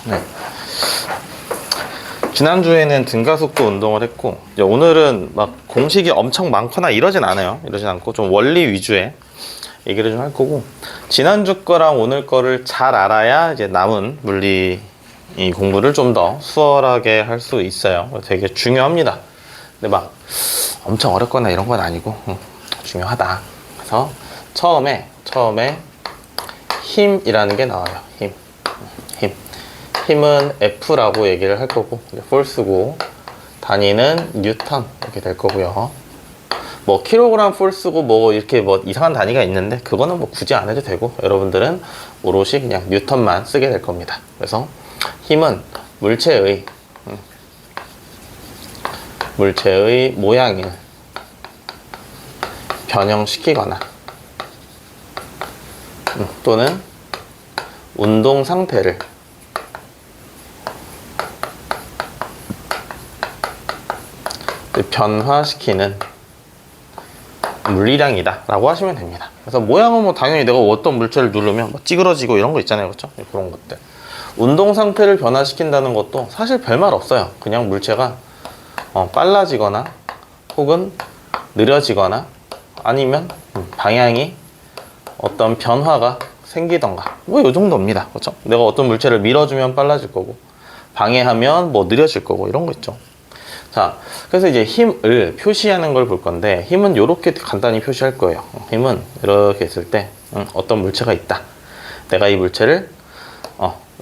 네. 지난주에는 등가속도 운동을 했고, 이제 오늘은 막 공식이 엄청 많거나 이러진 않아요. 이러진 않고 좀 원리 위주의 얘기를 좀 할 거고, 지난주 거랑 오늘 거를 잘 알아야 이제 남은 물리 이 공부를 좀 더 수월하게 할 수 있어요. 되게 중요합니다. 근데 막 엄청 어렵거나 이런 건 아니고 중요하다. 그래서 처음에 힘이라는 게 나와요. 힘은 F라고 얘기를 할 거고, 폴스고, 단위는 뉴턴 이렇게 될 거고요. 뭐 킬로그램 폴스고 뭐 이렇게 뭐 이상한 단위가 있는데 그거는 뭐 굳이 안 해도 되고, 여러분들은 오롯이 그냥 뉴턴만 쓰게 될 겁니다. 그래서 힘은 물체의 모양을 변형시키거나 또는 운동 상태를 변화시키는 물리량이다 라고 하시면 됩니다. 그래서 모양은 뭐 당연히 내가 어떤 물체를 누르면 뭐 찌그러지고 이런 거 있잖아요. 그렇죠? 그런 것들. 운동 상태를 변화시킨다는 것도 사실 별말 없어요. 그냥 물체가 빨라지거나 혹은 느려지거나 아니면 방향이 어떤 변화가 생기던가 뭐 이 정도입니다. 그렇죠? 내가 어떤 물체를 밀어주면 빨라질 거고 방해하면 뭐 느려질 거고 이런 거 있죠. 자, 그래서 이제 힘을 표시하는 걸 볼 건데, 힘은 이렇게 간단히 표시할 거예요. 힘은 이렇게 했을 때 어떤 물체가 있다. 내가 이 물체를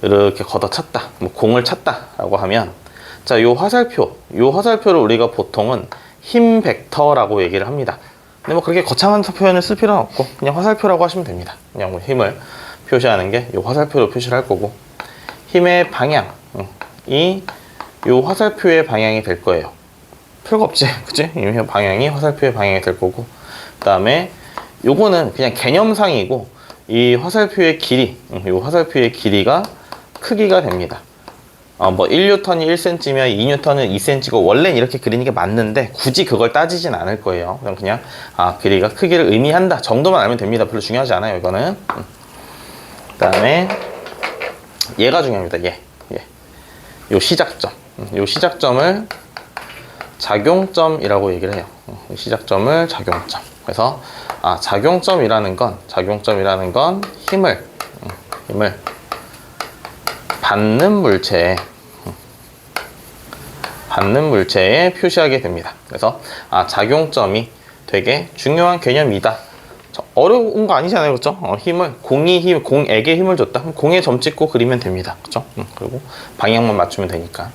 이렇게 걷어찼다, 뭐 공을 찼다 라고 하면, 자, 요 화살표를 우리가 보통은 힘 벡터라고 얘기를 합니다. 근데 뭐 그렇게 거창한 표현을 쓸 필요는 없고 그냥 화살표라고 하시면 됩니다. 그냥 뭐 힘을 표시하는 게 요 화살표로 표시를 할 거고, 힘의 방향이 요 화살표의 방향이 될 거예요. 별거 없지, 그치? 이 방향이 화살표의 방향이 될 거고, 그 다음에 요거는 그냥 개념상이고, 이 화살표의 길이, 요 화살표의 길이가 크기가 됩니다. 뭐 1N이 1cm면 2N은 2cm고 원래는 이렇게 그리는 게 맞는데 굳이 그걸 따지진 않을 거예요. 그냥 길이가 크기를 의미한다 정도만 알면 됩니다. 별로 중요하지 않아요, 이거는. 그 다음에 얘가 중요합니다. 요 시작점. 요 시작점을 작용점이라고 얘기를 해요. 시작점을 작용점. 그래서 작용점이라는 건 힘을 받는 물체에 표시하게 됩니다. 그래서 작용점이 되게 중요한 개념이다. 어려운 거 아니잖아요, 그렇죠? 공에게 힘을 줬다. 공에 점 찍고 그리면 됩니다, 그렇죠? 그리고 방향만 맞추면 되니까.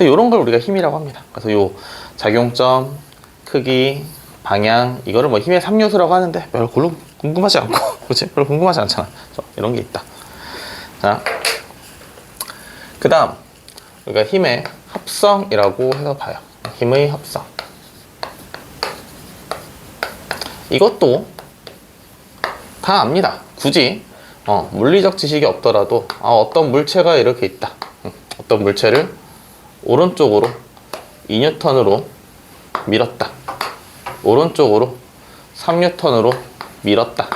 이런 걸 우리가 힘이라고 합니다. 그래서 요 작용점, 크기, 방향, 이거를 뭐 힘의 3요소라고 하는데 별로 궁금하지 않고, 그렇지? 별로 궁금하지 않잖아. 이런 게 있다. 자, 그 다음 우리가 힘의 합성이라고 해서 봐요. 힘의 합성. 이것도 다 압니다. 굳이 물리적 지식이 없더라도 어떤 물체가 이렇게 있다. 어떤 물체를 오른쪽으로 2N으로 밀었다. 오른쪽으로 3N으로 밀었다.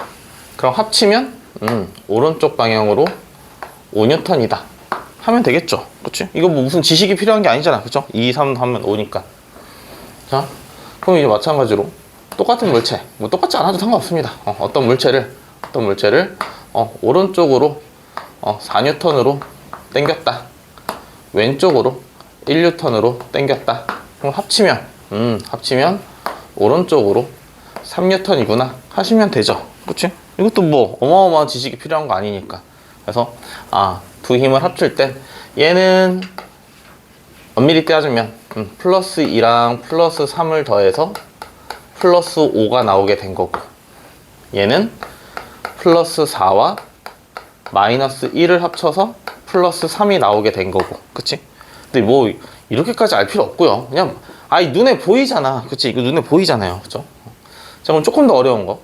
그럼 합치면 오른쪽 방향으로 5N이다 하면 되겠죠. 그치? 이거 뭐 무슨 지식이 필요한 게 아니잖아. 그쵸? 2, 3 하면 5니까. 자, 그럼 이제 마찬가지로 똑같은 물체, 뭐 똑같지 않아도 상관없습니다. 어떤 물체를 오른쪽으로 4N으로 당겼다. 왼쪽으로 1N으로 당겼다. 그럼 합치면 오른쪽으로 3N이구나 하시면 되죠. 그치? 이것도 뭐 어마어마한 지식이 필요한 거 아니니까. 그래서 두 힘을 합칠 때 얘는 엄밀히 따지면 플러스 2랑 플러스 3을 더해서 플러스 5가 나오게 된 거고, 얘는 플러스 4와 마이너스 1을 합쳐서 플러스 3이 나오게 된 거고, 그치? 근데 뭐 이렇게까지 알 필요 없고요. 그냥 눈에 보이잖아. 그치? 이거 눈에 보이잖아요. 그쵸? 자, 그럼 조금 더 어려운 거.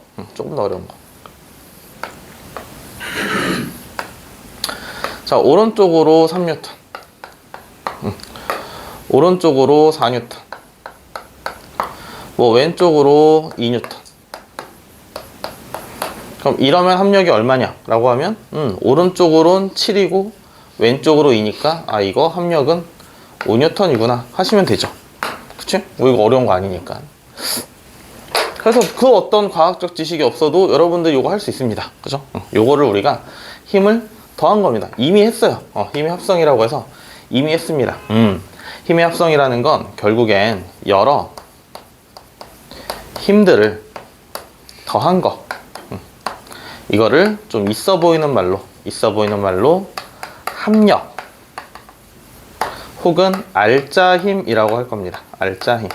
자, 오른쪽으로 3N, 오른쪽으로 4N, 뭐 왼쪽으로 2N. 그럼 이러면 합력이 얼마냐 라고 하면 오른쪽으로는 7이고 왼쪽으로 2니까 아 이거 합력은 5N이구나 하시면 되죠. 그치? 뭐 이거 어려운 거 아니니까. 그래서 그 어떤 과학적 지식이 없어도 여러분들 이거 할 수 있습니다. 그죠? 요거를 우리가 힘을 더한 겁니다. 이미 했어요. 힘의 합성이라고 해서 이미 했습니다. 힘의 합성이라는 건 결국엔 여러 힘들을 더한 거. 이거를 좀 있어 보이는 말로 합력 혹은 알짜힘이라고 할 겁니다. 알짜힘.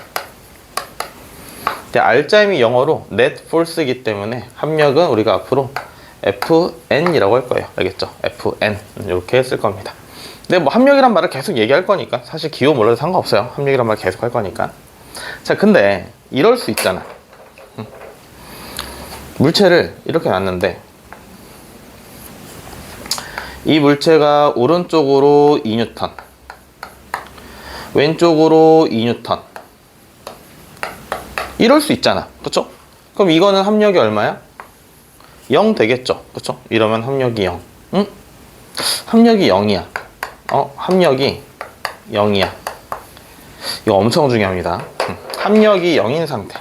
알짜힘이 영어로 net force이기 때문에 합력은 우리가 앞으로 FN이라고 할 거예요. 알겠죠? FN 이렇게 쓸 겁니다. 근데 뭐 합력이란 말을 계속 얘기할 거니까 사실 기호 몰라도 상관없어요. 합력이란 말 계속 할 거니까. 자, 근데 이럴 수 있잖아. 물체를 이렇게 놨는데 이 물체가 오른쪽으로 2N, 왼쪽으로 2N. 이럴 수 있잖아. 그쵸? 그럼 이거는 합력이 얼마야? 0 되겠죠? 그쵸? 이러면 합력이 0. 응? 합력이 0이야. 합력이 0이야. 이거 엄청 중요합니다. 합력이 0인 상태.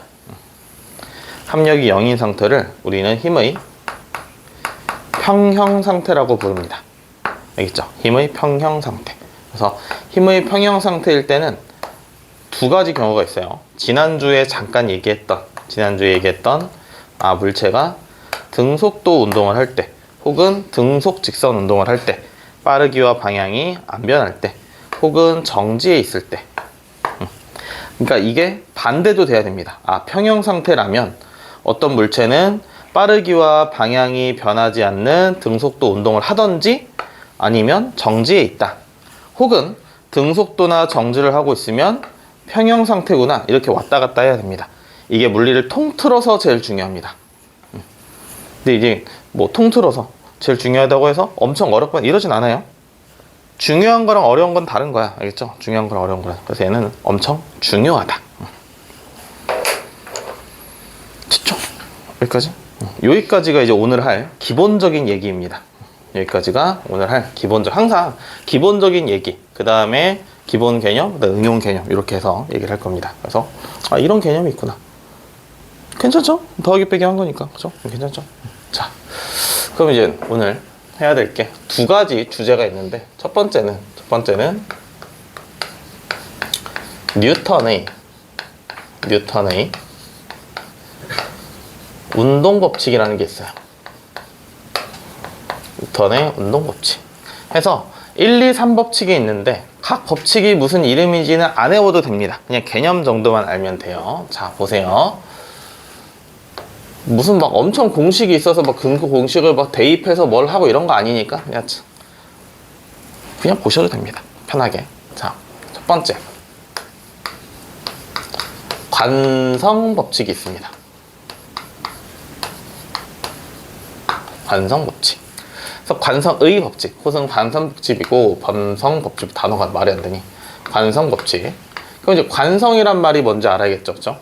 합력이 0인 상태를 우리는 힘의 평형 상태라고 부릅니다. 알겠죠? 힘의 평형 상태. 그래서 힘의 평형 상태일 때는 두 가지 경우가 있어요. 지난주에 잠깐 얘기했던 물체가 등속도 운동을 할 때 혹은 등속 직선 운동을 할 때 빠르기와 방향이 안 변할 때 혹은 정지해 있을 때 그러니까 이게 반대도 돼야 됩니다. 평형 상태라면 어떤 물체는 빠르기와 방향이 변하지 않는 등속도 운동을 하던지 아니면 정지해 있다. 혹은 등속도나 정지를 하고 있으면 평형 상태구나 이렇게 왔다 갔다 해야 됩니다. 이게 물리를 통틀어서 제일 중요합니다. 근데 이제 뭐 통틀어서 제일 중요하다고 해서 엄청 어렵거나 이러진 않아요. 중요한 거랑 어려운 건 다른 거야. 알겠죠? 중요한 거랑 어려운 거랑. 그래서 얘는 엄청 중요하다. 됐죠? 여기까지? 여기까지가 이제 오늘 할 기본적인 얘기입니다. 여기까지가 오늘 할 항상 기본적인 얘기, 그 다음에 기본 개념, 그다음에 응용 개념 이렇게 해서 얘기를 할 겁니다. 그래서 이런 개념이 있구나. 괜찮죠? 더하기 빼기 한 거니까. 그죠? 괜찮죠? 자, 그럼 이제 오늘 해야 될 게 두 가지 주제가 있는데 첫 번째는 뉴턴의 운동 법칙이라는 게 있어요. 뉴턴의 운동 법칙. 해서 1, 2, 3법칙이 있는데 각 법칙이 무슨 이름인지는 안 외워도 됩니다. 그냥 개념 정도만 알면 돼요. 자, 보세요. 무슨 막 엄청 공식이 있어서 막 그 공식을 막 대입해서 뭘 하고 이런 거 아니니까 그냥 보셔도 됩니다. 편하게. 자, 첫 번째. 관성 법칙이 있습니다. 관성 법칙. 그래서 관성의 법칙, 호성 관성 법칙이고 범성 법칙 단어가 말이 안 되니 관성 법칙. 그럼 이제 관성이란 말이 뭔지 알아야겠죠, 그렇죠?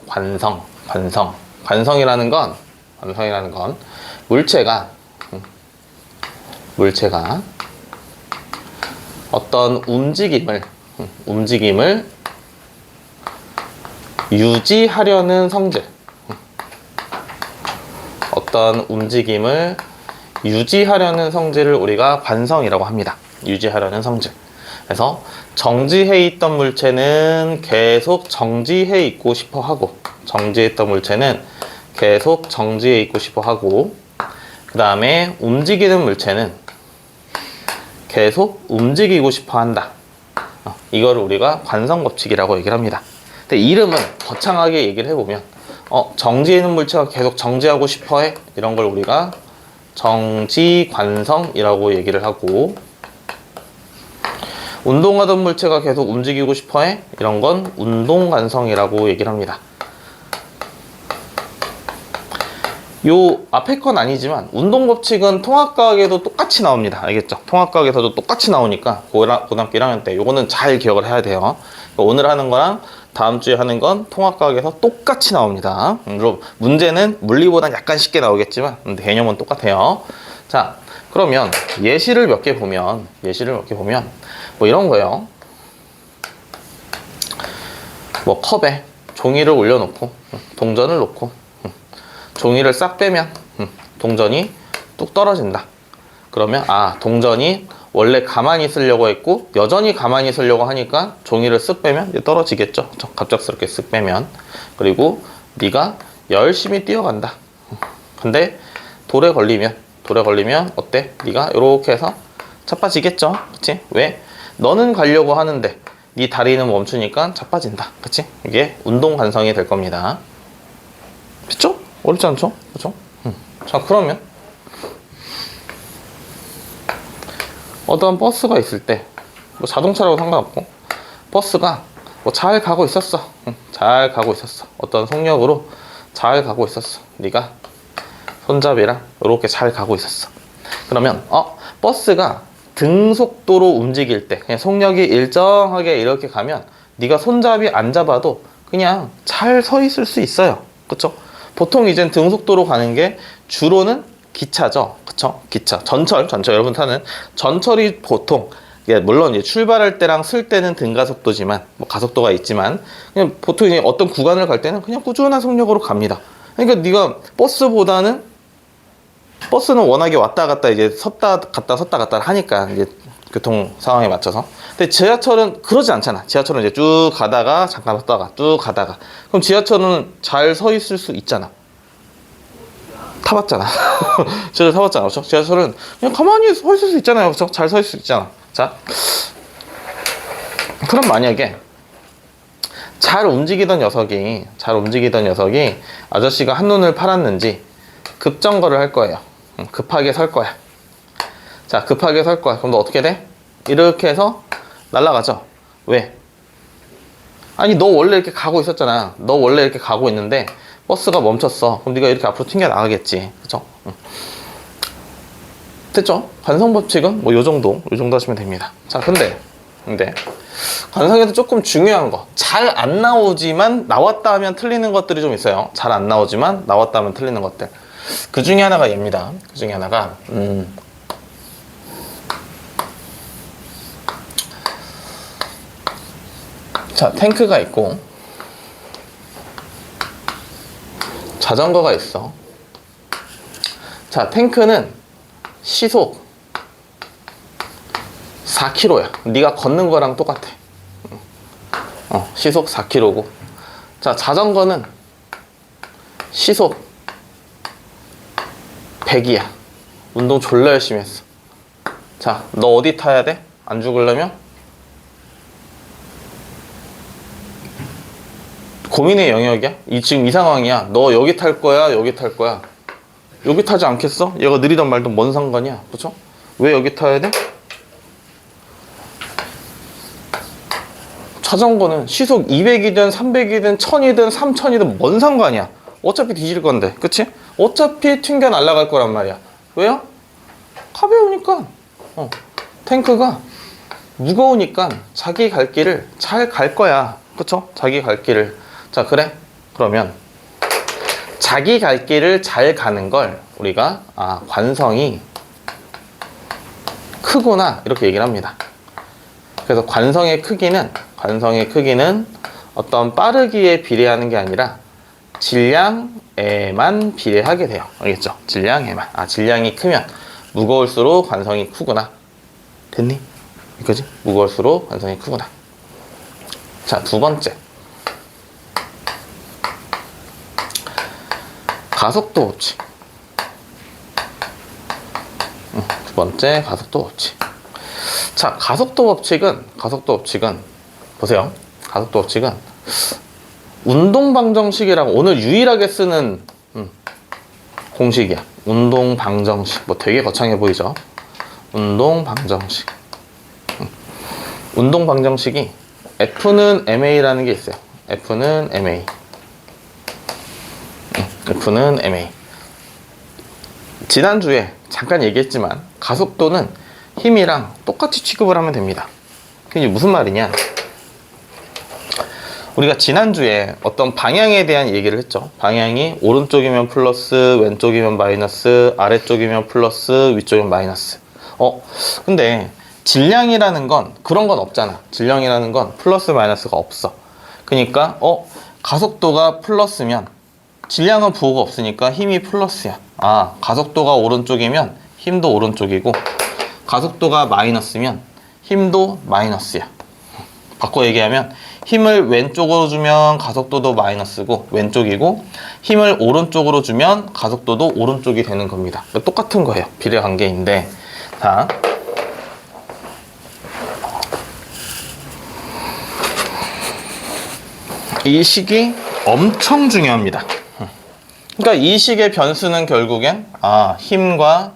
관성이라는 건 물체가 어떤 움직임을 유지하려는 성질, 어떤 움직임을 유지하려는 성질을 우리가 관성이라고 합니다. 유지하려는 성질. 그래서 정지해 있던 물체는 계속 정지해 있고 싶어 하고, 정지했던 물체는 계속 정지해 있고 싶어 하고, 그 다음에 움직이는 물체는 계속 움직이고 싶어 한다. 이거를 우리가 관성 법칙이라고 얘기를 합니다. 근데 이름은 거창하게 얘기를 해보면 정지해 있는 물체가 계속 정지하고 싶어 해, 이런 걸 우리가 정지관성이라고 얘기를 하고, 운동하던 물체가 계속 움직이고 싶어해, 이런 건 운동관성이라고 얘기를 합니다. 요 앞에 건 아니지만 운동법칙은 통합과학에도 똑같이 나옵니다. 알겠죠? 통합과학에서도 똑같이 나오니까 고등학교 1학년 때 요거는 잘 기억을 해야 돼요. 오늘 하는 거랑 다음 주에 하는 건 통합과학에서 똑같이 나옵니다. 물론 문제는 물리보단 약간 쉽게 나오겠지만 개념은 똑같아요. 자, 그러면 예시를 몇 개 보면 뭐 이런 거예요. 뭐 컵에 종이를 올려놓고 동전을 놓고 종이를 싹 빼면 동전이 뚝 떨어진다. 그러면 동전이 원래 가만히 있으려고 했고 여전히 가만히 있으려고 하니까 종이를 쓱 빼면 이제 떨어지겠죠. 갑작스럽게 쓱 빼면. 그리고 네가 열심히 뛰어간다. 근데 돌에 걸리면 어때? 네가 이렇게 해서 자빠지겠죠. 그치? 왜? 너는 가려고 하는데 네 다리는 멈추니까 자빠진다. 그치? 이게 운동 관성이 될 겁니다. 그쵸? 어렵지 않죠? 그쵸? 자, 그러면 어떤 버스가 있을 때, 뭐 자동차라고 상관없고, 버스가 뭐 잘 가고 있었어. 잘 가고 있었어. 어떤 속력으로 잘 가고 있었어. 네가 손잡이랑 이렇게 잘 가고 있었어. 그러면 버스가 등속도로 움직일 때 그냥 속력이 일정하게 이렇게 가면 네가 손잡이 안 잡아도 그냥 잘 서 있을 수 있어요. 그쵸? 보통 이젠 등속도로 가는 게 주로는 기차죠. 그쵸? 기차. 전철 여러분 타는 전철이 보통, 물론 이제 출발할 때랑 쓸 때는 등가속도지만, 뭐 가속도가 있지만, 그냥 보통 이제 어떤 구간을 갈 때는 그냥 꾸준한 속력으로 갑니다. 그러니까 네가 버스는 워낙에 왔다 갔다 이제 섰다 갔다 하니까 이제 교통 상황에 맞춰서. 근데 지하철은 그러지 않잖아. 지하철은 이제 쭉 가다가 잠깐 섰다가 쭉 가다가. 그럼 지하철은 잘 서 있을 수 있잖아. 타봤잖아. 지하철 타봤잖아. 그렇죠? 지하철은 그냥 가만히 서 있을 수 있잖아요. 그렇죠? 잘 서 있을 수 있잖아. 자, 그럼 만약에 잘 움직이던 녀석이 아저씨가 한눈을 팔았는지 급정거를 할 거예요. 급하게 설 거야. 자, 급하게 설 거야. 그럼 너 어떻게 돼? 이렇게 해서 날아가죠. 왜? 아니, 너 원래 이렇게 가고 있었잖아. 너 원래 이렇게 가고 있는데 버스가 멈췄어. 그럼 네가 이렇게 앞으로 튕겨 나가겠지. 그쵸? 됐죠? 관성법칙은 뭐 요 정도 하시면 됩니다. 자, 근데 관성에서 조금 중요한 거, 잘 안 나오지만 나왔다 하면 틀리는 것들이 좀 있어요. 잘 안 나오지만 나왔다 하면 틀리는 것들. 그 중에 하나가 얘입니다. 그 중에 하나가 자, 탱크가 있고 자전거가 있어. 자, 탱크는 시속 4km야. 네가 걷는 거랑 똑같아. 시속 4km고. 자, 자전거는 시속 100이야. 운동 졸라 열심히 했어. 자, 너 어디 타야 돼? 안 죽으려면? 고민의 영역이야? 지금 이 상황이야. 너 여기 탈 거야? 여기 탈 거야? 여기 타지 않겠어? 얘가 느리던 말던 뭔 상관이야? 그쵸? 왜 여기 타야 돼? 자전거는 시속 200이든 300이든 1000이든 3000이든 뭔 상관이야? 어차피 뒤질 건데, 그치? 어차피 튕겨 날아갈 거란 말이야. 왜요? 가벼우니까. 탱크가 무거우니까 자기 갈 길을 잘 갈 거야. 그쵸? 자기 갈 길을. 자, 그래? 그러면 자기 갈 길을 잘 가는 걸 우리가 관성이 크구나 이렇게 얘기를 합니다. 그래서 관성의 크기는 어떤 빠르기에 비례하는 게 아니라 질량에만 비례하게 돼요. 알겠죠? 질량에만. 질량이 크면 무거울수록 관성이 크구나. 됐니? 이거지? 무거울수록 관성이 크구나. 자, 두 번째. 가속도 법칙. 두 번째, 가속도 법칙. 자, 가속도 법칙은 보세요. 가속도 법칙은 운동 방정식이라고 오늘 유일하게 쓰는 공식이야. 운동 방정식. 뭐 되게 거창해 보이죠? 운동 방정식. 운동 방정식이 F는 MA라는 게 있어요. F는 MA. 지난주에 잠깐 얘기했지만 가속도는 힘이랑 똑같이 취급을 하면 됩니다. 그게 무슨 말이냐? 우리가 지난주에 어떤 방향에 대한 얘기를 했죠. 방향이 오른쪽이면 플러스, 왼쪽이면 마이너스, 아래쪽이면 플러스, 위쪽이면 마이너스. 근데 질량이라는 건 그런 건 없잖아. 질량이라는 건 플러스 마이너스가 없어. 그러니까 가속도가 플러스면 질량은 부호가 없으니까 힘이 플러스야. 가속도가 오른쪽이면 힘도 오른쪽이고, 가속도가 마이너스면 힘도 마이너스야. 바꿔 얘기하면 힘을 왼쪽으로 주면 가속도도 마이너스고 왼쪽이고, 힘을 오른쪽으로 주면 가속도도 오른쪽이 되는 겁니다. 똑같은 거예요. 비례 관계인데, 자, 이 식이 엄청 중요합니다. 그러니까 이 식의 변수는 결국엔 힘과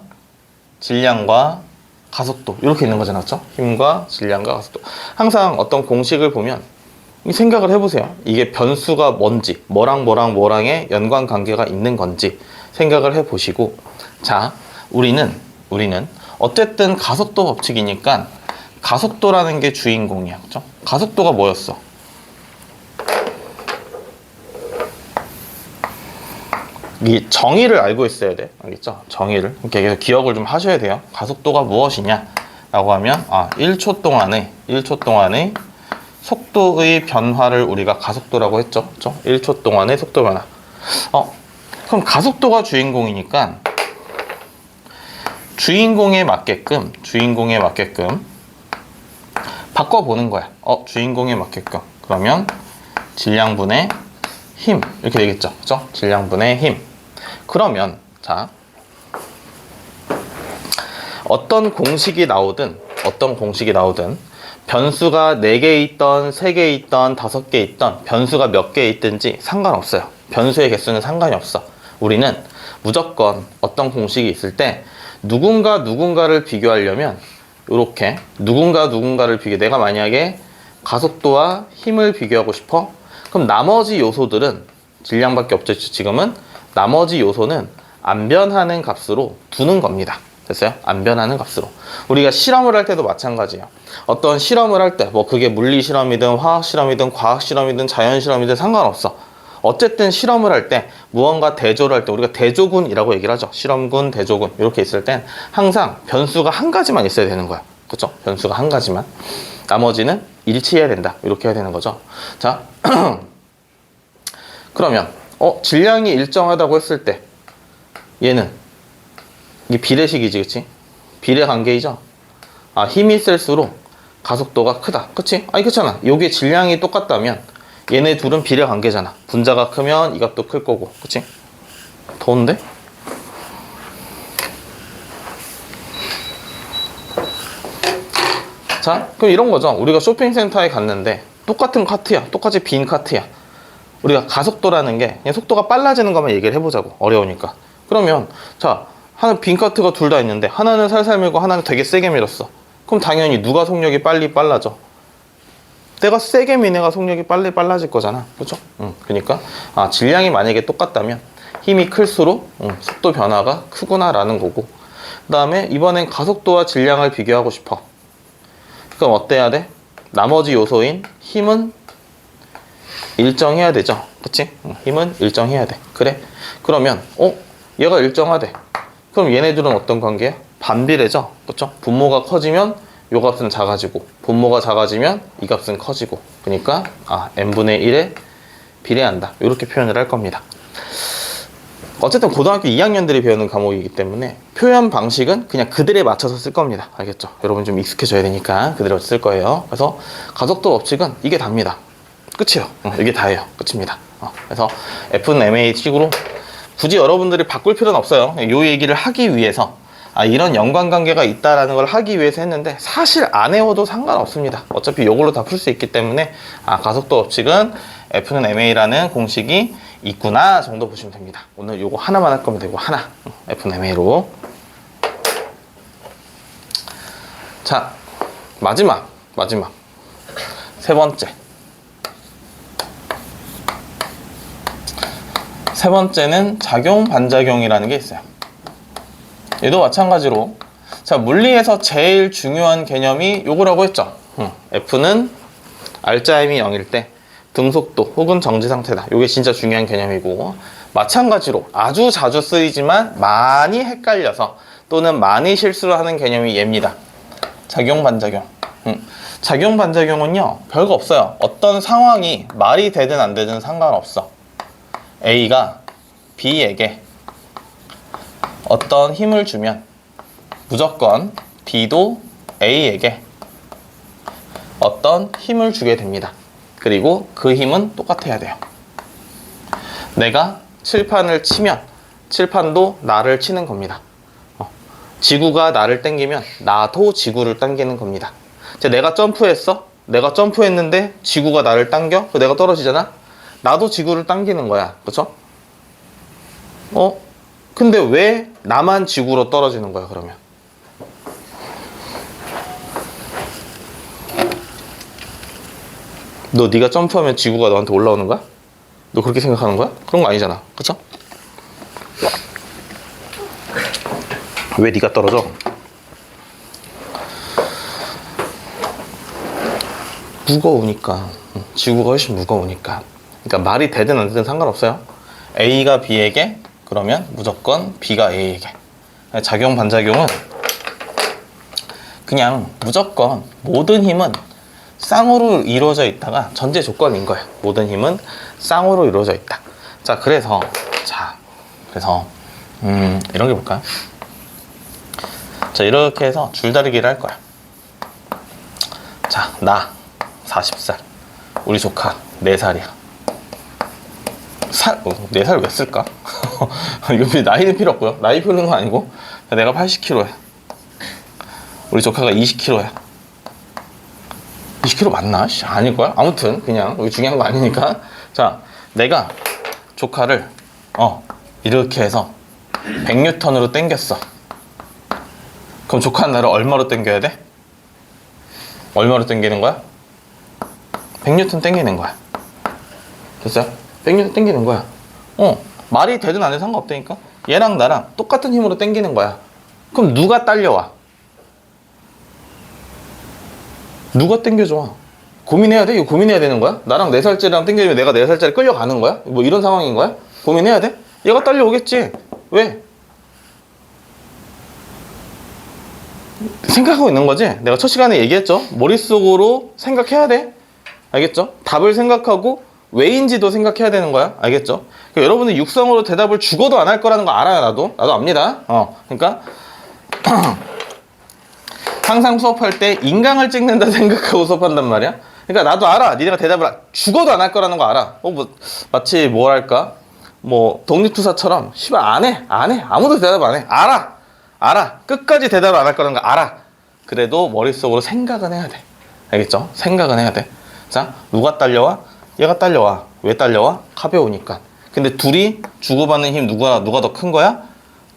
질량과 가속도 이렇게 있는 거잖아요. 그렇죠? 힘과 질량과 가속도. 항상 어떤 공식을 보면 생각을 해보세요. 이게 변수가 뭔지, 뭐랑의 연관 관계가 있는 건지 생각을 해보시고, 자, 우리는 어쨌든 가속도 법칙이니까 가속도라는 게 주인공이야. 그렇죠? 가속도가 뭐였어? 이 정의를 알고 있어야 돼. 알겠죠? 정의를. 이렇게 기억을 좀 하셔야 돼요. 가속도가 무엇이냐? 라고 하면 1초 동안의 속도의 변화를 우리가 가속도라고 했죠. 그렇죠? 1초 동안의 속도 변화. 그럼 가속도가 주인공이니까 주인공에 맞게끔 바꿔보는 거야. 주인공에 맞게끔. 그러면 질량분의 힘 이렇게 되겠죠. 그렇죠? 질량분의 힘. 그러면 자, 어떤 공식이 나오든 변수가 4개 있던 3개 있던 5개 있던 변수가 몇 개 있든지 상관없어요. 변수의 개수는 상관이 없어. 우리는 무조건 어떤 공식이 있을 때 누군가를 비교하려면 이렇게 누군가를 내가 만약에 가속도와 힘을 비교하고 싶어? 그럼 나머지 요소들은 질량밖에 없죠. 지금은 나머지 요소는 안 변하는 값으로 두는 겁니다. 됐어요? 안 변하는 값으로. 우리가 실험을 할 때도 마찬가지예요. 어떤 실험을 할 때 그게 물리 실험이든 화학 실험이든 과학 실험이든 자연 실험이든 상관없어. 어쨌든 실험을 할 때 무언가 대조를 할 때 우리가 대조군이라고 얘기를 하죠. 실험군, 대조군 이렇게 있을 땐 항상 변수가 한 가지만 있어야 되는 거야. 그렇죠? 변수가 한 가지만. 나머지는 일치해야 된다. 이렇게 해야 되는 거죠. 자, 그러면 질량이 일정하다고 했을 때 얘는 이게 비례식이지, 그치? 비례 관계이죠? 힘이 셀수록 가속도가 크다. 그치? 그렇잖아. 요게 질량이 똑같다면 얘네 둘은 비례 관계잖아. 분자가 크면 이 값도 클 거고. 그치? 더운데? 자, 그럼 이런 거죠. 우리가 쇼핑센터에 갔는데 똑같은 카트야. 똑같이 빈 카트야. 우리가 가속도라는 게 그냥 속도가 빨라지는 것만 얘기를 해보자고. 어려우니까. 그러면 자, 하나 빈 카트가 둘 다 있는데 하나는 살살 밀고 하나는 되게 세게 밀었어. 그럼 당연히 누가 속력이 빨라져? 내가 세게 민 애가 속력이 빨라질 거잖아. 그렇죠? 그러니까 질량이 만약에 똑같다면 힘이 클수록 속도 변화가 크구나라는 거고, 그 다음에 이번엔 가속도와 질량을 비교하고 싶어. 그럼 어때야 돼? 나머지 요소인 힘은 일정해야 되죠. 그치? 힘은 일정해야 돼. 그래? 그러면 얘가 일정하대. 그럼 얘네들은 어떤 관계야? 반비례죠. 그쵸? 분모가 커지면 요 값은 작아지고, 분모가 작아지면 이 값은 커지고. 그러니까 n분의 1에 비례한다. 이렇게 표현을 할 겁니다. 어쨌든 고등학교 2학년들이 배우는 과목이기 때문에 표현 방식은 그냥 그들에 맞춰서 쓸 겁니다. 알겠죠? 여러분 좀 익숙해져야 되니까 그대로 쓸 거예요. 그래서 가속도 법칙은 이게 답니다. 끝이에요. 이게 다예요. 끝입니다. 그래서 F는 MA 식으로 굳이 여러분들이 바꿀 필요는 없어요. 이 얘기를 하기 위해서 이런 연관관계가 있다라는 걸 하기 위해서 했는데, 사실 안 외워도 상관없습니다. 어차피 이걸로 다 풀 수 있기 때문에 가속도 법칙은 F는 MA라는 공식이 있구나 정도 보시면 됩니다. 오늘 요거 하나만 할 거면 되고, 하나 F는 MA로. 자, 마지막 세 번째는 작용 반작용이라는 게 있어요. 얘도 마찬가지로, 자, 물리에서 제일 중요한 개념이 요거라고 했죠. F는 R자임이 0일 때 등속도 혹은 정지 상태다. 이게 진짜 중요한 개념이고, 마찬가지로 아주 자주 쓰이지만 많이 헷갈려서 또는 많이 실수를 하는 개념이 얘입니다. 작용 반작용. 작용 반작용은요 별거 없어요. 어떤 상황이 말이 되든 안 되든 상관없어. A가 B에게 어떤 힘을 주면 무조건 B도 A에게 어떤 힘을 주게 됩니다. 그리고 그 힘은 똑같아야 돼요. 내가 칠판을 치면 칠판도 나를 치는 겁니다. 지구가 나를 당기면 나도 지구를 당기는 겁니다. 내가 점프했어? 내가 점프했는데 지구가 나를 당겨? 내가 떨어지잖아? 나도 지구를 당기는 거야. 그쵸? 근데 왜 나만 지구로 떨어지는 거야, 그러면? 네가 점프하면 지구가 너한테 올라오는 거야? 너 그렇게 생각하는 거야? 그런 거 아니잖아. 그쵸? 왜 네가 떨어져? 무거우니까. 지구가 훨씬 무거우니까. 그러니까 말이 되든 안 되든 상관없어요. A가 B에게, 그러면 무조건 B가 A에게. 작용 반작용은 그냥 무조건 모든 힘은 쌍으로 이루어져 있다가 전제 조건인 거예요. 모든 힘은 쌍으로 이루어져 있다. 자, 그래서 이런 게 볼까요? 자, 이렇게 해서 줄다리기를 할 거야. 자, 나 40살, 우리 조카 4살이야. 4살 왜 쓸까? 이거 나이는 필요 없고요. 나이 필요 있는 건 아니고, 내가 80kg야. 우리 조카가 20kg야. 20kg 맞나? 아닐걸? 아무튼 그냥 여기 중요한 거 아니니까. 자, 내가 조카를 이렇게 해서 100N으로 당겼어. 그럼 조카는 나를 얼마로 당겨야 돼? 얼마로 당기는 거야? 100N 당기는 거야. 됐어요? 100N 당기는 거야. 말이 되든 안 되든 상관없다니까. 얘랑 나랑 똑같은 힘으로 당기는 거야. 그럼 누가 딸려와? 누가 당겨줘? 고민해야 돼? 이거 고민해야 되는 거야? 나랑 4살짜리랑 당겨주면 내가 4살짜리 끌려가는 거야? 뭐 이런 상황인 거야? 고민해야 돼? 얘가 딸려오겠지. 왜? 생각하고 있는 거지? 내가 첫 시간에 얘기했죠? 머릿속으로 생각해야 돼. 알겠죠? 답을 생각하고 왜인지도 생각해야 되는 거야. 알겠죠? 그러니까 여러분들 육성으로 대답을 죽어도 안 할 거라는 거 알아요. 나도 압니다. 그러니까 항상 수업할 때 인강을 찍는다 생각하고 수업한단 말이야. 그러니까 나도 알아. 니네가 대답을 죽어도 안 할 거라는 거 알아. 마치 뭐랄까, 독립투사처럼 씨발 안 해. 아무도 대답 안 해. 알아. 끝까지 대답을 안 할 거라는 거 알아. 그래도 머릿속으로 생각은 해야 돼. 알겠죠? 생각은 해야 돼. 자, 누가 딸려와? 얘가 딸려와. 왜 딸려와? 가벼우니까. 근데 둘이 주고받는 힘 누가 더 큰 거야?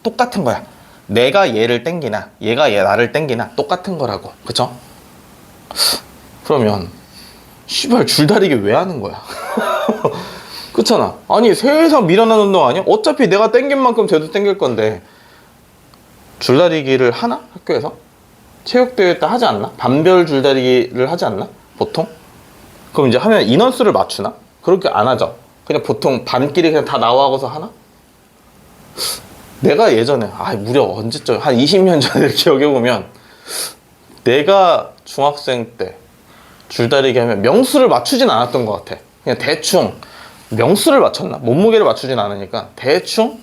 똑같은 거야. 내가 얘를 땡기나 얘가 나를 땡기나 똑같은 거라고. 그쵸? 그러면 씨발 줄다리기 왜 하는 거야? 그렇잖아. 아니 세상 미련한 운동 아니야? 어차피 내가 땡긴 만큼 쟤도 땡길 건데 줄다리기를 하나? 학교에서? 체육대회 때 하지 않나? 반별 줄다리기를 하지 않나? 보통? 그럼 이제 하면 인원수를 맞추나? 그렇게 안 하죠. 그냥 보통 반끼리 그냥 다 나와서 하나? 내가 예전에 무려 언제쯤 한 20년 전에 기억해보면 내가 중학생 때 줄다리기 하면 명수를 맞추진 않았던 것 같아. 그냥 대충 명수를 맞췄나? 몸무게를 맞추진 않으니까 대충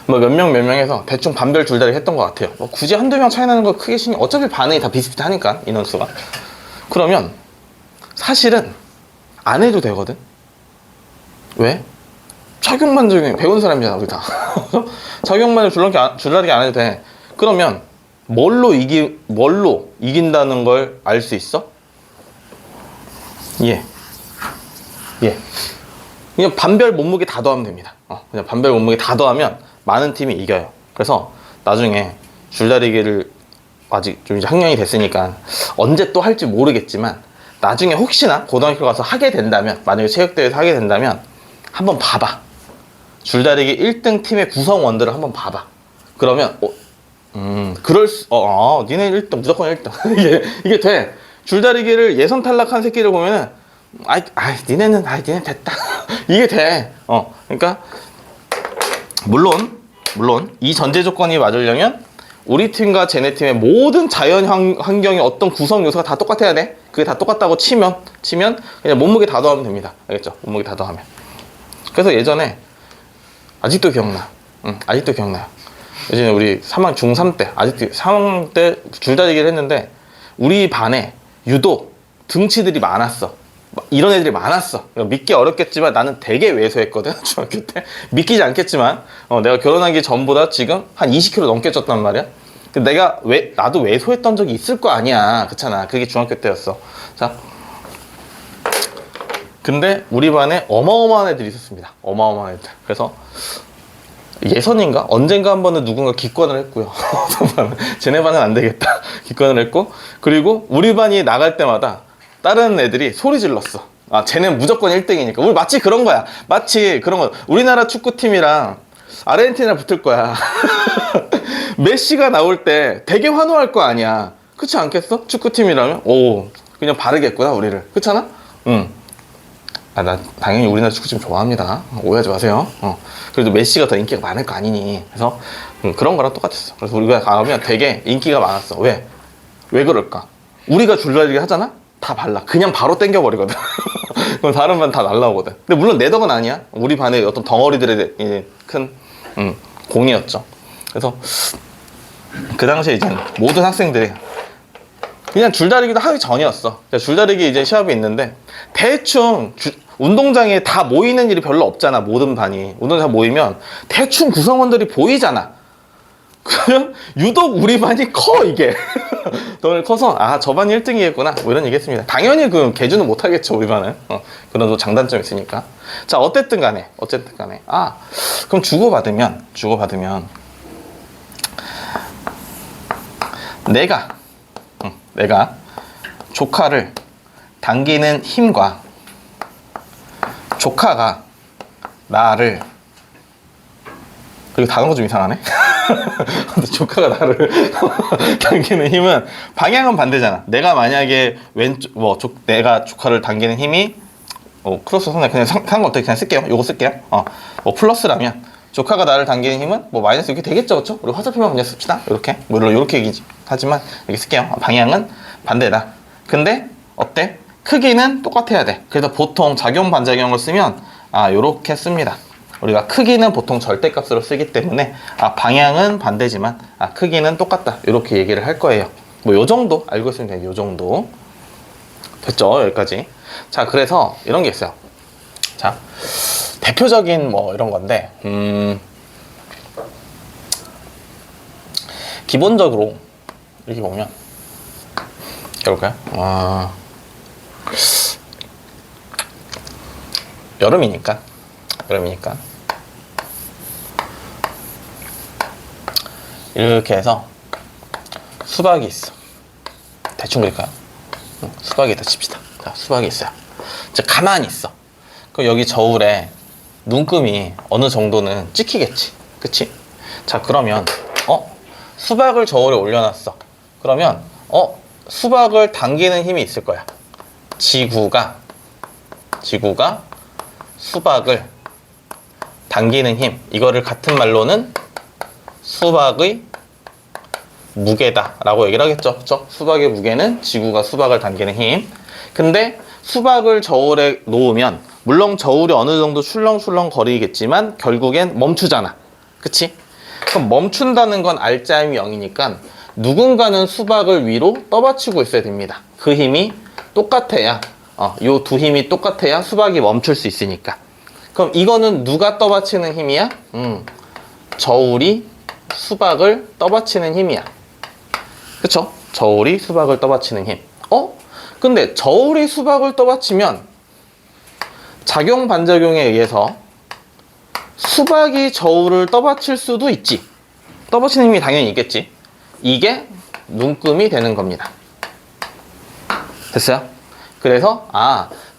몇 명에서 대충 반별 줄다리기 했던 것 같아요. 굳이 한두 명 차이 나는 거 크게 신경, 어차피 반응이 다 비슷비슷하니까 인원수가. 그러면 사실은 안 해도 되거든. 왜? 착용만 적용 배운 사람이잖아 우리 다. 착용만을 줄다리기 안 해도 돼. 그러면 뭘로 이긴다는 걸 알 수 있어? 그냥 반별 몸무게 다 더하면 됩니다. 그냥 반별 몸무게 다 더하면 많은 팀이 이겨요. 그래서 나중에 줄다리기를 아직 좀 이제 학년이 됐으니까 언제 또 할지 모르겠지만 나중에 혹시나 고등학교 가서 하게 된다면, 만약에 체육대회에서 하게 된다면 한번 봐봐. 줄다리기 1등 팀의 구성원들을 한번 봐봐. 그러면 니네 1등 무조건 1등 이게 돼. 줄다리기를 예선 탈락한 새끼를 보면은 니네 됐다. 이게 돼. 그러니까 물론 이 전제 조건이 맞으려면 우리 팀과 쟤네 팀의 모든 자연 환경의 어떤 구성 요소가 다 똑같아야 돼. 그게 다 똑같다고 치면 그냥 몸무게 다 더하면 됩니다. 알겠죠? 몸무게 다 더하면. 그래서 예전에 아직도 기억나. 아직도 기억나요. 예전에 우리 3학년 중3 때 아직도 3학년 때 줄다리기를 했는데 우리 반에 유독 등치들이 많았어. 이런 애들이 많았어. 믿기 어렵겠지만 나는 되게 왜소했거든. 중학교 때 믿기지 않겠지만 내가 결혼하기 전보다 지금 한 20kg 넘게 쪘단 말이야. 근데 나도 왜소했던 적이 있을 거 아니야. 그렇잖아. 그게 중학교 때였어. 자, 근데 우리 반에 어마어마한 애들이 있었습니다. 어마어마한 애들. 그래서 예선인가? 언젠가 한 번은 누군가 기권을 했고요. 쟤네 반은 안 되겠다. 기권을 했고, 그리고 우리 반이 나갈 때마다 다른 애들이 소리 질렀어. 쟤는 무조건 1등이니까. 우리 마치 그런 거야. 마치 그런 거. 우리나라 축구팀이랑 아르헨티나 붙을 거야. 메시가 나올 때 되게 환호할 거 아니야. 그렇지 않겠어? 축구팀이라면? 그냥 바르겠구나, 우리를. 그렇잖아? 응. 나 당연히 우리나라 축구팀 좋아합니다. 오해하지 마세요. 그래도 메시가 더 인기가 많을 거 아니니. 그래서 그런 거랑 똑같았어. 그래서 우리가 가면 되게 인기가 많았어. 왜 그럴까? 우리가 줄다리기 하잖아? 다 발라. 그냥 바로 땡겨버리거든. 그럼 다른 반 다 날라오거든. 근데 물론 내 덕은 아니야. 우리 반의 어떤 덩어리들의 큰 공이었죠. 그래서 그 당시에 이제 모든 학생들이 그냥 줄다리기도 하기 전이었어. 줄다리기 이제 시합이 있는데 대충 운동장에 다 모이는 일이 별로 없잖아. 모든 반이 운동장 모이면 대충 구성원들이 보이잖아. 그냥 유독 우리 반이 커. 이게 너무 커서 저 반이 1등이겠구나 뭐 이런 얘기 했습니다. 당연히 그 개주는 못하겠죠. 우리 반은 그런 또 장단점이 있으니까. 자, 어쨌든 간에 그럼 주고받으면 내가 조카를 당기는 힘과 조카가 나를, 그리고 단어가 좀 이상하네. 조카가 나를 당기는 힘은 방향은 반대잖아. 내가 만약에 내가 조카를 당기는 힘이 크로스 선에 그냥 상관없게 그냥 쓸게요. 요거 쓸게요. 플러스라면 조카가 나를 당기는 힘은 마이너스 이렇게 되겠죠, 그렇죠? 우리 화살표만 그냥 씁시다. 이렇게 물론 이렇게 얘기지 하지만 이렇게 쓸게요. 방향은 반대다. 근데 어때? 크기는 똑같아야 돼. 그래서 보통 작용 반작용을 쓰면 요렇게 씁니다. 우리가 크기는 보통 절대값으로 쓰기 때문에 방향은 반대지만 크기는 똑같다. 이렇게 얘기를 할 거예요. 요 정도 알고 있으면 돼요. 요 정도 됐죠? 여기까지. 자, 그래서 이런 게 있어요. 자, 대표적인 이런 건데 기본적으로 이렇게 보면 해볼까요? 여름이니까 이렇게 해서 수박이 있어. 대충 그릴까요? 수박이 있다 칩시다. 자, 수박이 있어요. 이제 가만히 있어. 그럼 여기 저울에 눈금이 어느 정도는 찍히겠지. 그치? 자, 그러면 수박을 저울에 올려놨어. 그러면 수박을 당기는 힘이 있을 거야. 지구가 수박을 당기는 힘, 이거를 같은 말로는 수박의 무게다 라고 얘기를 하겠죠. 그쵸? 수박의 무게는 지구가 수박을 당기는 힘. 근데 수박을 저울에 놓으면 물론 저울이 어느 정도 출렁출렁 거리겠지만 결국엔 멈추잖아. 그치? 그럼 멈춘다는 건 알짜임이 0이니까 누군가는 수박을 위로 떠받치고 있어야 됩니다. 그 힘이 똑같아야 요 두 힘이 똑같아야 수박이 멈출 수 있으니까. 그럼 이거는 누가 떠받치는 힘이야? 저울이 수박을 떠받치는 힘이야. 그쵸? 저울이 수박을 떠받치는 힘. 근데 저울이 수박을 떠받치면 작용 반작용에 의해서 수박이 저울을 떠받칠 수도 있지. 떠받치는 힘이 당연히 있겠지. 이게 눈금이 되는 겁니다. 됐어요? 그래서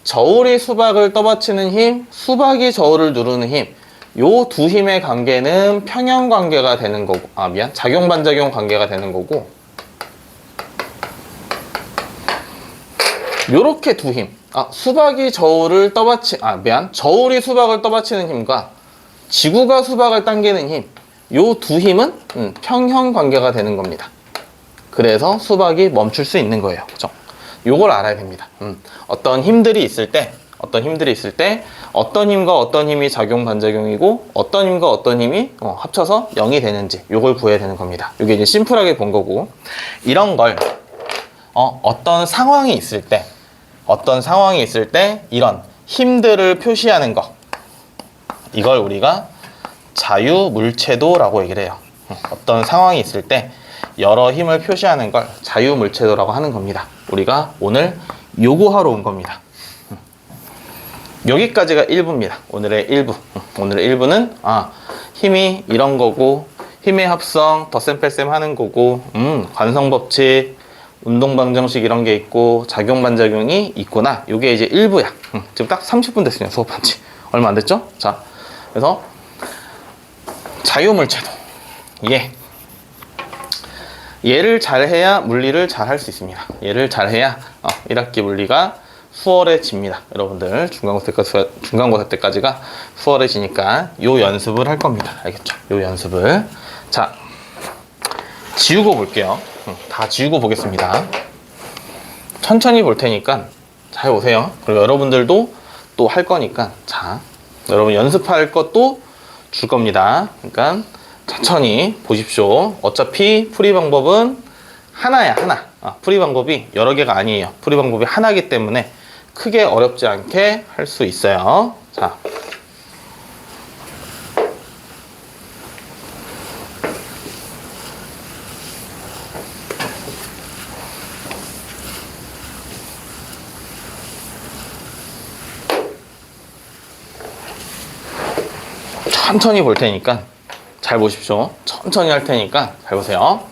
저울이 수박을 떠받치는 힘, 수박이 저울을 누르는 힘, 요 두 힘의 관계는 평형 관계가 되는 거고, 작용 반작용 관계가 되는 거고, 요렇게 두 힘. 수박이 저울을 저울이 수박을 떠받치는 힘과 지구가 수박을 당기는 힘. 요 두 힘은 평형 관계가 되는 겁니다. 그래서 수박이 멈출 수 있는 거예요. 그죠? 요걸 알아야 됩니다. 어떤 힘들이 있을 때 어떤 힘과 어떤 힘이 작용 반작용이고 어떤 힘과 어떤 힘이 합쳐서 0이 되는지 요걸 구해야 되는 겁니다. 이게 이제 심플하게 본 거고, 이런 걸 어떤 상황이 있을 때 이런 힘들을 표시하는 거, 이걸 우리가 자유물체도라고 얘기를 해요. 어떤 상황이 있을 때 여러 힘을 표시하는 걸 자유물체도라고 하는 겁니다. 우리가 오늘 요구하러 온 겁니다. 여기까지가 1부입니다. 오늘의 1부. 오늘의 1부는 힘이 이런 거고, 힘의 합성, 덧셈 뺄셈 하는 거고, 관성법칙, 운동방정식 이런 게 있고, 작용반작용이 있구나. 요게 이제 1부야. 지금 딱 30분 됐어요. 수업한 지 얼마 안 됐죠? 자, 그래서 자유물체도. 얘를 잘해야 물리를 잘 할 수 있습니다. 얘를 잘해야 1학기 물리가 수월해집니다. 여러분들 중간고사 때까지가 수월해지니까 요 연습을 할 겁니다. 알겠죠? 요 연습을. 자, 지우고 볼게요. 다 지우고 보겠습니다. 천천히 볼 테니까 잘 오세요. 그리고 여러분들도 또 할 거니까, 자, 여러분 연습할 것도 줄 겁니다. 그러니까 천천히 보십시오. 어차피 풀이 방법은 하나야, 하나. 풀이 방법이 여러 개가 아니에요. 풀이 방법이 하나이기 때문에 크게 어렵지 않게 할 수 있어요. 자, 천천히 볼 테니까 잘 보십시오. 천천히 할 테니까 잘 보세요.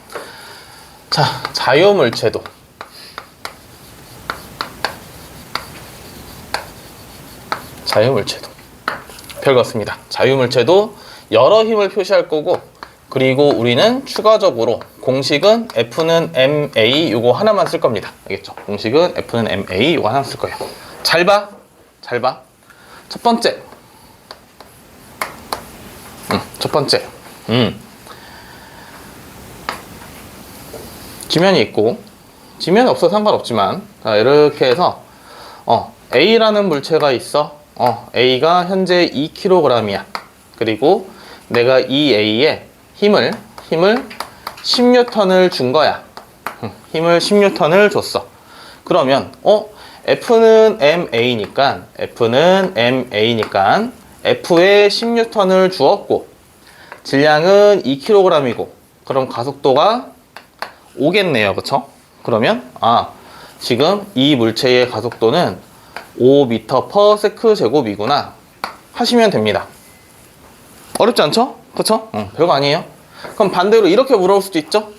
자, 자유물체도. 별거 없습니다. 자유물체도 여러 힘을 표시할 거고, 그리고 우리는 추가적으로 공식은 F는 MA 요거 하나만 쓸 겁니다. 알겠죠? 공식은 F는 MA 요거 하나 쓸 거예요. 잘 봐. 첫 번째. 지면이 있고, 지면이 없어도 상관없지만, 자, 이렇게 해서 A라는 물체가 있어. A가 현재 2kg이야. 그리고 내가 이 A에 힘을 10N을 준 거야. 힘을 10N을 줬어. 그러면 F는 MA니까 F에 10N을 주었고, 질량은 2kg이고, 그럼 가속도가 5겠네요. 그쵸? 그러면 지금 이 물체의 가속도는 5m/s 제곱이구나 하시면 됩니다. 어렵지 않죠? 그쵸? 별거 아니에요. 그럼 반대로 이렇게 물어볼 수도 있죠?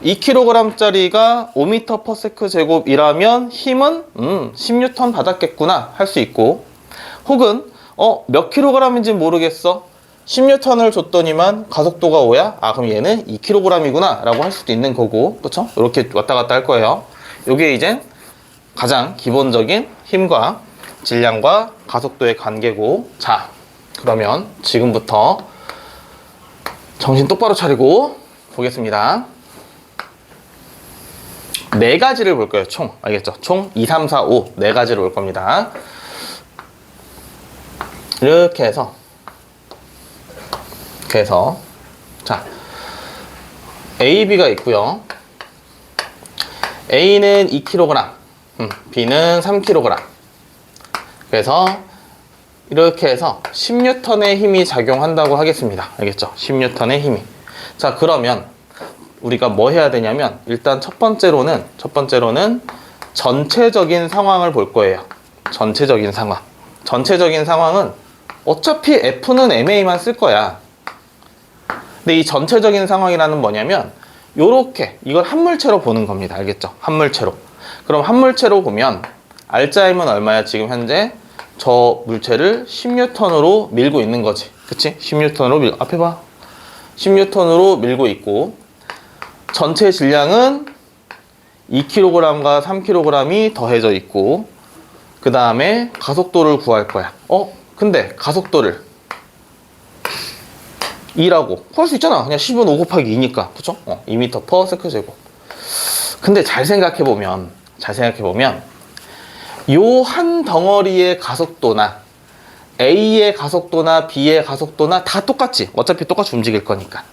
2kg짜리가 5m/s 제곱이라면 힘은 10N 받았겠구나 할 수 있고, 혹은 몇 kg인지 모르겠어. 10N을 줬더니만 가속도가 5야? 그럼 얘는 2kg이구나 라고 할 수도 있는 거고, 그쵸? 이렇게 왔다 갔다 할 거예요. 요게 이제 가장 기본적인 힘과 질량과 가속도의 관계고, 자, 그러면 지금부터 정신 똑바로 차리고 보겠습니다. 4가지를 볼 거예요. 총. 알겠죠? 총 2, 3, 4, 5 4가지를 볼 겁니다. 이렇게 해서 자, A, B가 있고요. A는 2kg, B는 3kg. 그래서 이렇게 해서 10N의 힘이 작용한다고 하겠습니다. 알겠죠? 10N의 힘이. 자, 그러면 우리가 뭐 해야 되냐면, 일단 첫 번째로는 전체적인 상황을 볼 거예요. 전체적인 상황은 어차피 F는 MA만 쓸 거야. 근데 이 전체적인 상황이라는 뭐냐면, 요렇게 이걸 한 물체로 보는 겁니다. 알겠죠? 한 물체로. 그럼 한 물체로 보면 R자임은 얼마야? 지금 현재 저 물체를 10N으로 밀고 있는 거지. 그치? 10N으로 앞에 봐. 10N으로 밀고 있고, 전체 질량은 2kg과 3kg이 더해져 있고, 그 다음에 가속도를 구할 거야. 근데 가속도를 2라고 구할 수 있잖아. 그냥 10은 5 곱하기 2니까. 그쵸? 2m/s 제곱. 근데 잘 생각해보면 요 한 덩어리의 가속도나 A의 가속도나 B의 가속도나 다 똑같지. 어차피 똑같이 움직일 거니까.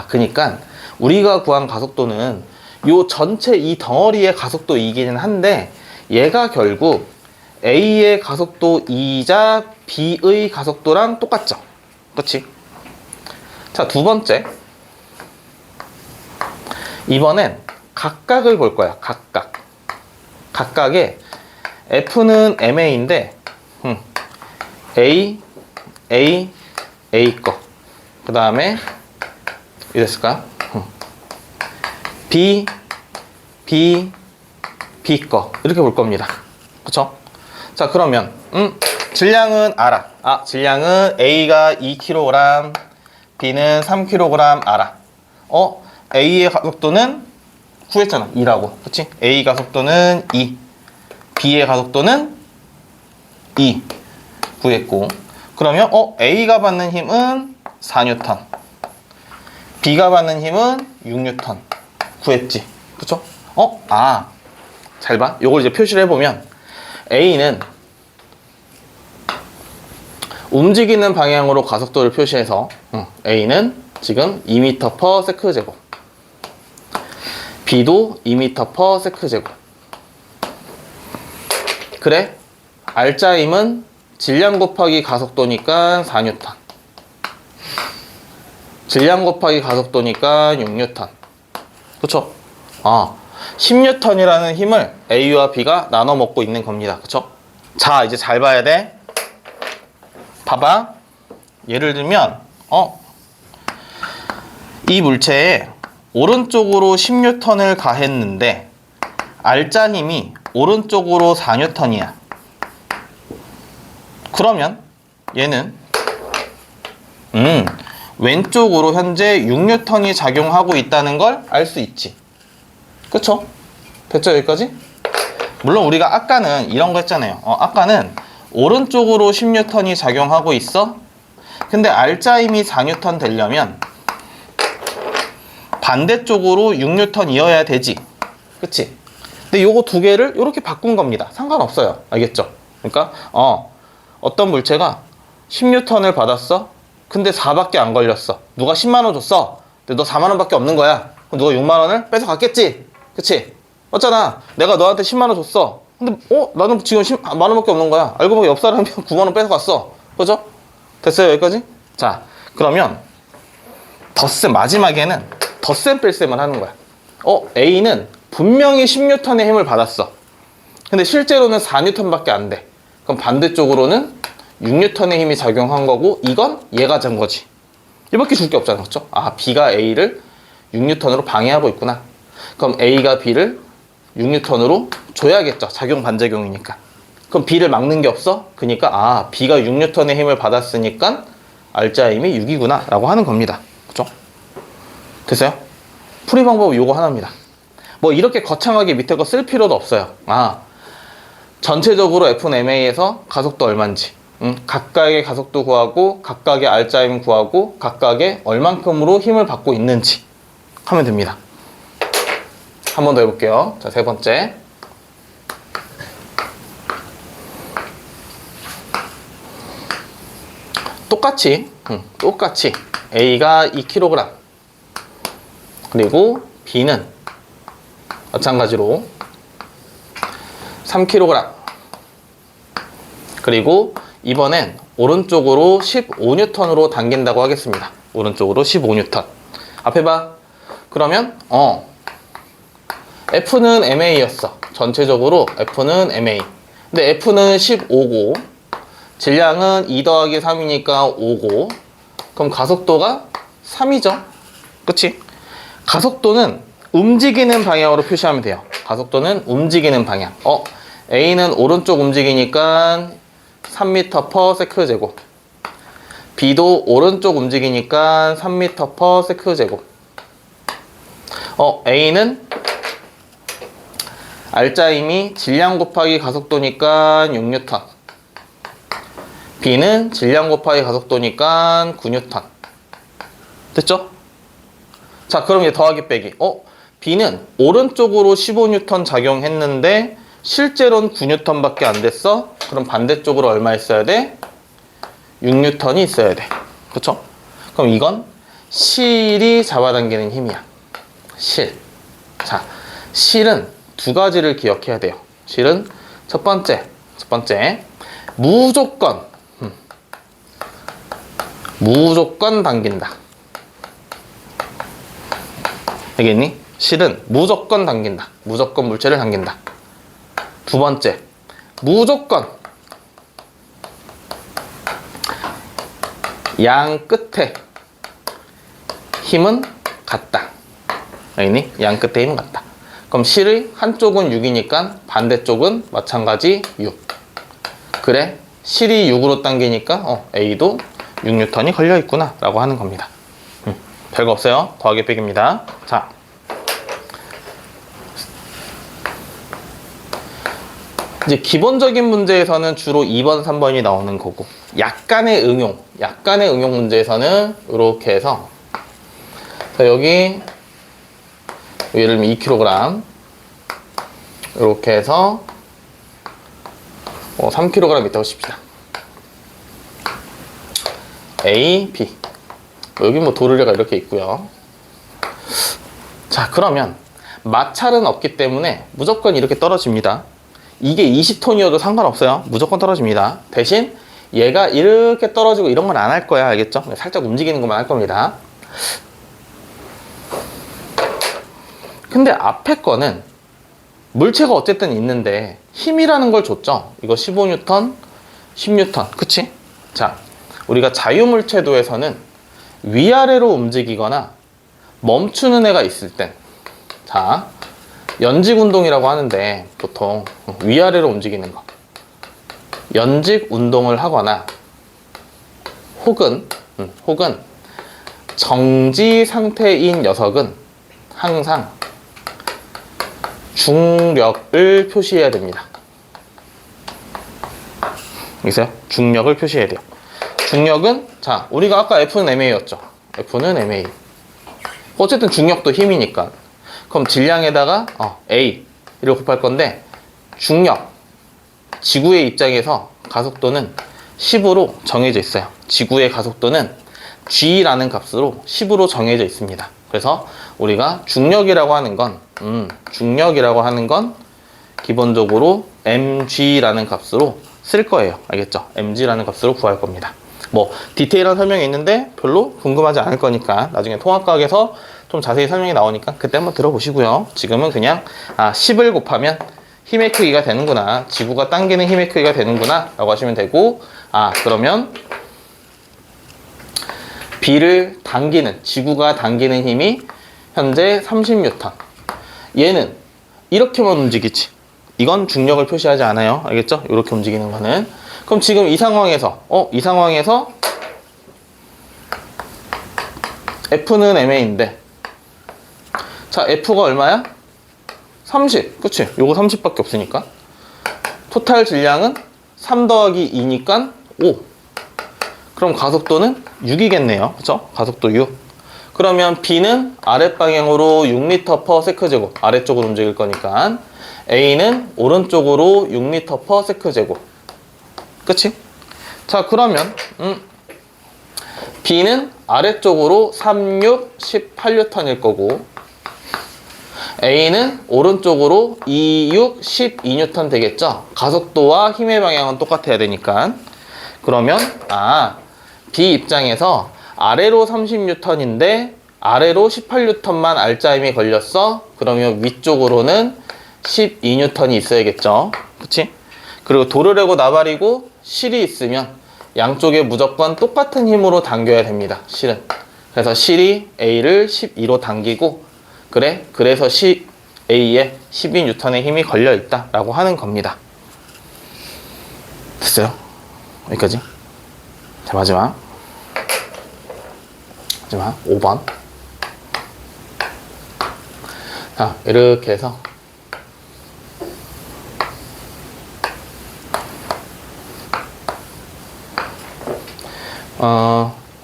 그니까 우리가 구한 가속도는 요 전체 이 덩어리의 가속도이기는 한데, 얘가 결국 A의 가속도 2자 B의 가속도랑 똑같죠. 그치? 자, 두 번째. 이번엔 각각을 볼 거야. 각각의 F는 MA인데, A 거. 그 다음에, 이랬을까? B 거. 이렇게 볼 겁니다. 그쵸? 자, 그러면, 질량은 알아. 질량은 A가 2kg, B는 3kg 알아. A의 가속도는 구했잖아. 2라고. 그치? A 가속도는 2. B의 가속도는 2. 구했고. 그러면, A가 받는 힘은 4N. B가 받는 힘은 6N. 구했지. 그쵸? 잘 봐. 요걸 이제 표시를 해보면, A는 움직이는 방향으로 가속도를 표시해서, A는 지금 2m/s 제곱. B도 2m/s 제곱. 그래? R자임은 질량 곱하기 가속도니까 4N. 질량 곱하기 가속도니까 6N. 그쵸? 10N이라는 힘을 A와 B가 나눠 먹고 있는 겁니다. 그쵸? 자, 이제 잘 봐야 돼. 봐봐. 예를 들면, 이 물체에 오른쪽으로 10N을 가했는데, R자 힘이 오른쪽으로 4N이야. 그러면 얘는 왼쪽으로 현재 6N이 작용하고 있다는 걸 알 수 있지. 그쵸? 됐죠, 여기까지? 물론 우리가 아까는 이런 거 했잖아요. 아까는 오른쪽으로 10N이 작용하고 있어. 근데 R자 힘이 4N 되려면 반대쪽으로 6N이어야 되지. 그치? 근데 요거 두 개를 이렇게 바꾼 겁니다. 상관없어요. 알겠죠? 그러니까 어떤 물체가 10N을 받았어. 근데 4밖에 안 걸렸어. 누가 10만원 줬어. 근데 너 4만원 밖에 없는 거야. 그럼 누가 6만원을 뺏어갔겠지? 그치? 맞잖아. 내가 너한테 10만원 줬어. 근데 나는 지금 10만원 밖에 없는 거야. 알고 보니 옆 사람이 9만원 뺏어갔어. 그죠? 됐어요, 여기까지? 자, 그러면 마지막에는 덧셈 뺄셈을 하는 거야. A는 분명히 10N의 힘을 받았어. 근데 실제로는 4N밖에 안 돼. 그럼 반대쪽으로는 6N의 힘이 작용한 거고, 이건 얘가 잔 거지. 이밖에 줄 게 없잖아. 그렇죠? B가 A를 6N으로 방해하고 있구나. 그럼 A가 B를 6N으로 줘야겠죠. 작용 반작용이니까. 그럼 B를 막는 게 없어? 그러니까 B가 6N의 힘을 받았으니까 R자 힘이 6이구나 라고 하는 겁니다. 그렇죠? 됐어요? 풀이 방법은 요거 하나입니다. 뭐 이렇게 거창하게 밑에 거 쓸 필요도 없어요. 전체적으로 FMA에서 가속도 얼마인지, 각각의 가속도 구하고, 각각의 R자 힘 구하고, 각각의 얼만큼으로 힘을 받고 있는지 하면 됩니다. 한 번 더 해볼게요. 자, 세 번째. 똑같이 A가 2kg, 그리고 B는 마찬가지로 3kg, 그리고 이번엔 오른쪽으로 15N으로 당긴다고 하겠습니다. 오른쪽으로 15N. 앞에 봐. 그러면 F는 MA였어. 전체적으로 F는 MA. 근데 F는 15고, 질량은 2 더하기 3이니까 5고, 그럼 가속도가 3이죠. 그치? 가속도는 움직이는 방향으로 표시하면 돼요. 가속도는 움직이는 방향. A는 오른쪽 움직이니까 3m/s 제곱. B도 오른쪽 움직이니까 3m/s 제곱. A는 R자임이 질량 곱하기 가속도니까 6N. B는 질량 곱하기 가속도니까 9N. 됐죠? 자, 그럼 이제 더하기 빼기. B는 오른쪽으로 15N 작용했는데 실제로는 9N 밖에 안 됐어? 그럼 반대쪽으로 얼마 있어야 돼? 6N이 있어야 돼. 그쵸? 그럼 이건 실이 잡아당기는 힘이야. 실. 자, 실은 두 가지를 기억해야 돼요. 실은 첫 번째, 무조건 당긴다. 알겠니? 실은 무조건 당긴다. 무조건 물체를 당긴다. 두 번째, 무조건 양 끝에 힘은 같다. 알겠니? 양 끝에 힘은 같다. 그럼 실의 한쪽은 6이니까 반대쪽은 마찬가지 6. 그래, 실이 6으로 당기니까 A도 6N이 걸려있구나 라고 하는 겁니다. 별거 없어요. 더하기 빼기입니다. 자, 이제 기본적인 문제에서는 주로 2번, 3번이 나오는 거고, 약간의 응용 문제에서는 이렇게 해서, 자, 여기 예를 들면 2kg 이렇게 해서 3kg 있다고 칩시다. A, B. 여기 뭐 도르래가 이렇게 있고요. 자, 그러면 마찰은 없기 때문에 무조건 이렇게 떨어집니다. 이게 20톤이어도 상관없어요. 무조건 떨어집니다. 대신 얘가 이렇게 떨어지고 이런 건 안 할 거야. 알겠죠? 살짝 움직이는 것만 할 겁니다. 근데 앞에 거는 물체가 어쨌든 있는데 힘이라는 걸 줬죠. 이거 15N, 10N. 그치? 자, 우리가 자유물체도에서는 위아래로 움직이거나 멈추는 애가 있을 땐, 자, 연직운동이라고 하는데 보통 위아래로 움직이는 거, 연직운동을 하거나 혹은 정지 상태인 녀석은 항상 중력을 표시해야 됩니다. 있어요? 중력을 표시해야 돼요. 중력은, 자, 우리가 아까 F는 MA였죠. F는 MA. 어쨌든 중력도 힘이니까. 그럼 질량에다가 A를 곱할 건데, 중력, 지구의 입장에서 가속도는 10으로 정해져 있어요. 지구의 가속도는 G라는 값으로 10으로 정해져 있습니다. 그래서 우리가 중력이라고 하는 건 기본적으로 mg라는 값으로 쓸 거예요. 알겠죠? mg라는 값으로 구할 겁니다. 뭐 디테일한 설명이 있는데 별로 궁금하지 않을 거니까 나중에 통합과학에서 좀 자세히 설명이 나오니까 그때 한번 들어보시고요. 지금은 그냥 10을 곱하면 힘의 크기가 되는구나, 지구가 당기는 힘의 크기가 되는구나 라고 하시면 되고, 그러면 B를 당기는, 지구가 당기는 힘이 현재 30N. 얘는 이렇게만 움직이지, 이건 중력을 표시하지 않아요. 알겠죠? 이렇게 움직이는 거는. 그럼 지금 이 상황에서 F는 MA인데, 자, F가 얼마야? 30. 그치? 요거 30밖에 없으니까. 토탈 질량은 3 더하기 2니까 5. 그럼 가속도는 6이겠네요. 그쵸? 가속도 6. 그러면 B는 아랫방향으로 6m/s제곱. 아래쪽으로 움직일 거니까. A는 오른쪽으로 6m/s제곱. 그치? 자, 그러면 B는 아래쪽으로 36, 18N일 거고, A는 오른쪽으로 26, 12N 되겠죠? 가속도와 힘의 방향은 똑같아야 되니까. 그러면 B 입장에서 아래로 30N인데 아래로 18N만 R자임이 걸렸어? 그러면 위쪽으로는 12N이 있어야겠죠? 그치? 그리고 도르래고 나발이고 실이 있으면 양쪽에 무조건 똑같은 힘으로 당겨야 됩니다. 실은. 그래서 실이 A를 12로 당기고, 그래서 A에 12N의 힘이 걸려있다 라고 하는 겁니다. 됐어요? 여기까지. 자, 마지막 5번. 자, 이렇게 해서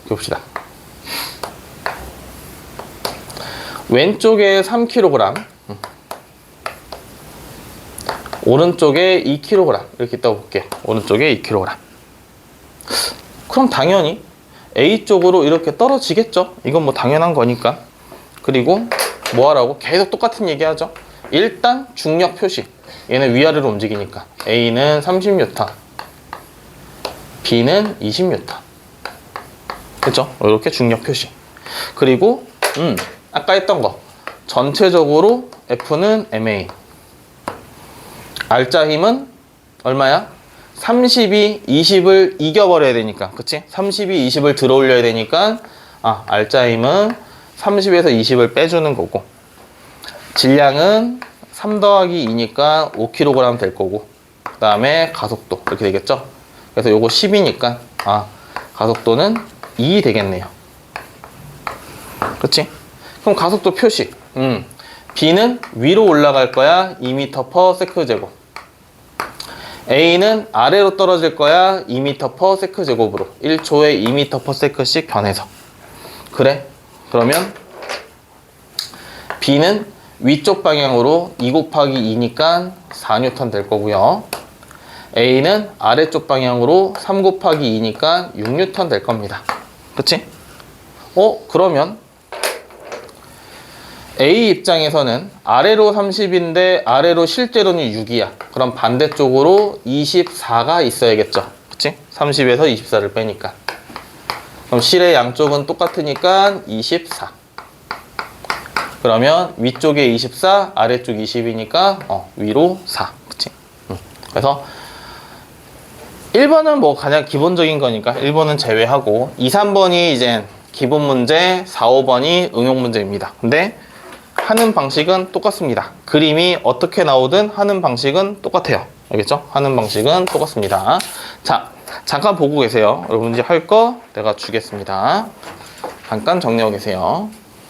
봅시다. 왼쪽에 3kg, 오른쪽에 2kg 이렇게 있다고 볼게요. 오른쪽에 2kg. 그럼 당연히 A 쪽으로 이렇게 떨어지겠죠. 이건 뭐 당연한 거니까. 그리고 뭐 하라고? 계속 똑같은 얘기 하죠. 일단 중력 표시. 얘는 위아래로 움직이니까 A는 30N, B는 20N. 그렇죠? 이렇게 중력 표시. 그리고 아까 했던 거 전체적으로 F는 MA. R자 힘은 얼마야? 30이 20을 이겨버려야 되니까, 그치? 30이 20을 들어 올려야 되니까 R자 힘은 30에서 20을 빼주는 거고, 질량은 3 더하기 2니까 5kg 될 거고, 그 다음에 가속도 이렇게 되겠죠? 그래서 요거 10이니까 가속도는 2 되겠네요. 그치? 그럼 가속도 표시. B는 위로 올라갈 거야 2m/s 제곱. A는 아래로 떨어질 거야 2m/s 제곱으로 1초에 2m/s씩 변해서. 그래? 그러면 B는 위쪽 방향으로 2 곱하기 2니까 4N 될 거고요. A는 아래쪽 방향으로 3 곱하기 2니까 6N 될 겁니다. 그치? 그러면 A 입장에서는 아래로 30인데 아래로 실제로는 6이야. 그럼 반대쪽으로 24가 있어야겠죠. 그치? 30에서 24를 빼니까. 그럼 실의 양쪽은 똑같으니까 24. 그러면 위쪽에 24, 아래쪽 20이니까 위로 4. 그치? 그래서 1번은 뭐 가장 기본적인 거니까 1번은 제외하고 2, 3번이 이제 기본 문제, 4, 5번이 응용 문제입니다. 근데 하는 방식은 똑같습니다. 그림이 어떻게 나오든 하는 방식은 똑같아요. 알겠죠? 하는 방식은 똑같습니다. 자, 잠깐 보고 계세요. 여러분 이제 할 거 내가 주겠습니다. 잠깐 정리하고 계세요.